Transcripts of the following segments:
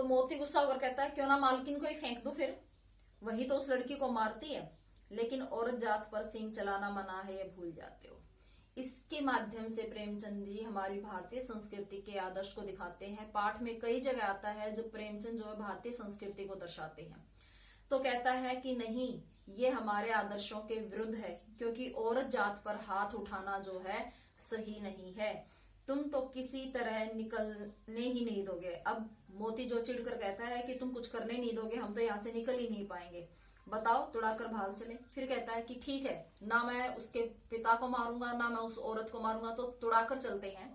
मोती गुस्सा होकर कहता है क्यों ना मालकिन को ही फेंक दो फिर, वही तो उस लड़की को मारती है। लेकिन औरत जात पर सींग चलाना मना है, ये भूल जाते हो। इसके माध्यम से प्रेमचंद जी हमारी भारतीय संस्कृति के आदर्श को दिखाते हैं। पाठ में कई जगह आता है जो प्रेमचंद जो है भारतीय संस्कृति को दर्शाते हैं। तो कहता है कि नहीं, ये हमारे आदर्शों के विरुद्ध है, क्योंकि औरत जात पर हाथ उठाना जो है सही नहीं है। तुम तो किसी तरह निकलने ही नहीं दोगे। अब मोती जो चिढ़कर कहता है कि तुम कुछ करने नहीं दोगे, हम तो यहाँ से निकल ही नहीं पाएंगे, बताओ, तुड़ाकर भाग चले। फिर कहता है कि ठीक है, ना मैं उसके पिता को मारूंगा ना मैं उस औरत को मारूंगा, तो तुड़ाकर चलते हैं।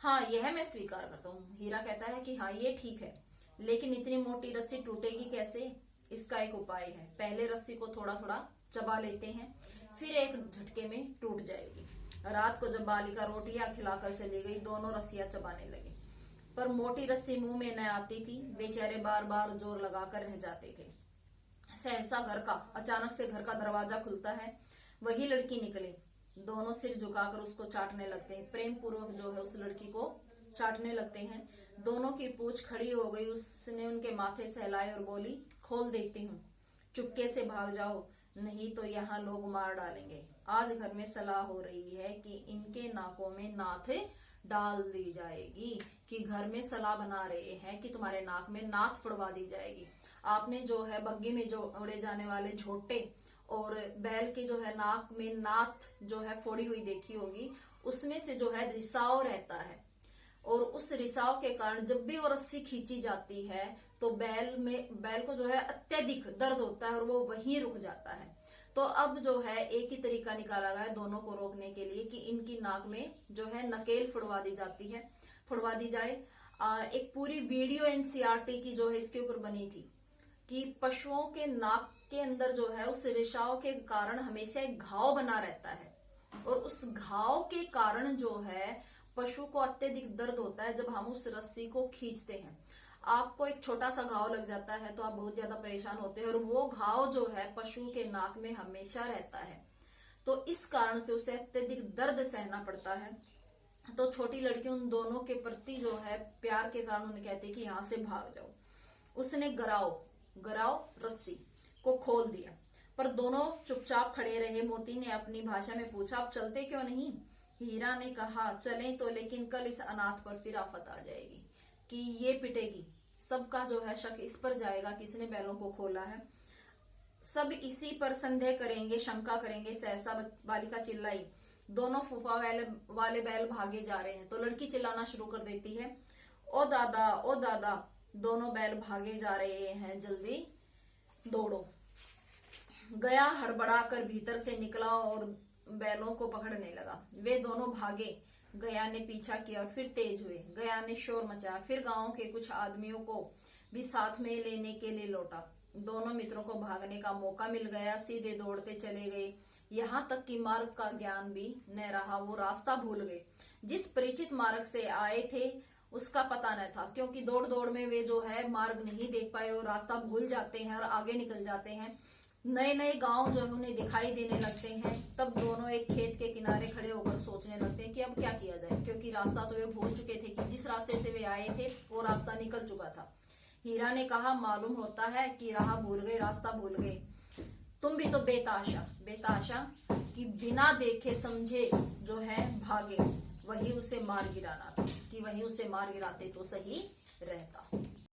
हाँ, यह मैं स्वीकार करता हूँ। हीरा कहता है कि हाँ ये ठीक है, लेकिन इतनी मोटी रस्सी टूटेगी कैसे? इसका एक उपाय है। पहले रस्सी को थोड़ा थोड़ा चबा लेते हैं, फिर एक झटके में टूट जाएगी। रात को जब बालिका रोटियां खिलाकर चली गई, दोनों रस्सियां चबाने लगे, पर मोटी रस्सी मुंह में न आती थी। बेचारे बार बार जोर लगाकर रह जाते थे। सहसा अचानक से घर का दरवाजा खुलता है। वही लड़की निकली। दोनों सिर झुकाकर उसको चाटने लगते हैं, प्रेम पूर्वक जो है उस लड़की को चाटने लगते हैं। दोनों की पूंछ खड़ी हो गई। उसने उनके माथे सहलाए और बोली, खोल देती हूँ, चुपके से भाग जाओ, नहीं तो यहाँ लोग मार डालेंगे। आज घर में सलाह हो रही है कि इनके नाकों में नाथ डाल दी जाएगी, कि घर में सलाह बना रहे हैं कि तुम्हारे नाक में नाथ पड़वा दी जाएगी। आपने जो है बग्गी में जो उड़े जाने वाले झोटे और बैल के जो है नाक में नाथ जो है फोड़ी हुई देखी होगी, उसमें से जो है रिसाव रहता है, और उस रिसाव के कारण जब भी वो रस्सी खींची जाती है तो बैल को जो है अत्यधिक दर्द होता है और वो वहीं रुक जाता है। तो अब जो है एक ही तरीका निकाला गया है दोनों को रोकने के लिए, कि इनकी नाक में जो है नकेल फुड़वा दी जाए। एक पूरी वीडियो एनसीईआरटी की जो है इसके ऊपर बनी थी कि पशुओं के नाक के अंदर जो है उस रिसाव के कारण हमेशा एक घाव बना रहता है, और उस घाव के कारण जो है पशु को अत्यधिक दर्द होता है जब हम उस रस्सी को खींचते हैं। आपको एक छोटा सा घाव लग जाता है तो आप बहुत ज्यादा परेशान होते हैं, और वो घाव जो है पशु के नाक में हमेशा रहता है, तो इस कारण से उसे अत्यधिक दर्द सहना पड़ता है। तो छोटी लड़की उन दोनों के प्रति जो है प्यार के कारण उन्हें कहती है कि यहाँ से भाग जाओ। उसने गराओ रस्सी को खोल दिया, पर दोनों चुपचाप खड़े रहे। मोती ने अपनी भाषा में पूछा, आप चलते क्यों नहीं? हीरा ने कहा, चलें तो, लेकिन कल इस अनाथ पर फिर आफत आ जाएगी कि ये पिटेगी। सबका जो है शक इस पर जाएगा कि इसने बैलों को खोला है। सब इसी पर संदेह करेंगे, शंका करेंगे। सहसा बालिका चिल्लाई, दोनों फूफा वाले बैल भागे जा रहे हैं। तो लड़की चिल्लाना शुरू कर देती है, ओ दादा ओ दादा, दोनों बैल भागे जा रहे हैं, जल्दी दौड़ो। गया हड़बड़ा कर भीतर से निकला और बैलों को पकड़ने लगा। वे दोनों भागे। गया ने पीछा किया और फिर तेज हुए। गया ने शोर मचाया, फिर गांव के कुछ आदमियों को भी साथ में लेने के लिए लौटा। दोनों मित्रों को भागने का मौका मिल गया, सीधे दौड़ते चले गए। यहाँ तक कि मार्ग का ज्ञान भी न रहा, वो रास्ता भूल गए। जिस परिचित मार्ग से आए थे उसका पता न था, क्योंकि दौड़ दौड़ में वे जो है मार्ग नहीं देख पाए और रास्ता भूल जाते हैं और आगे निकल जाते हैं। नए नए गांव जो है उन्हें दिखाई देने लगते हैं। तब दोनों एक खेत के किनारे खड़े होकर सोचने लगते हैं कि अब क्या किया जाए, क्योंकि रास्ता तो वे भूल चुके थे कि जिस रास्ते से वे आए थे वो रास्ता निकल चुका था। हीरा ने कहा, मालूम होता है कि राह भूल गए, रास्ता भूल गए। तुम भी तो बेताशा कि बिना देखे समझे जो है भागे। वही उसे मार गिराना था, कि वही उसे मार गिराते तो सही रहता।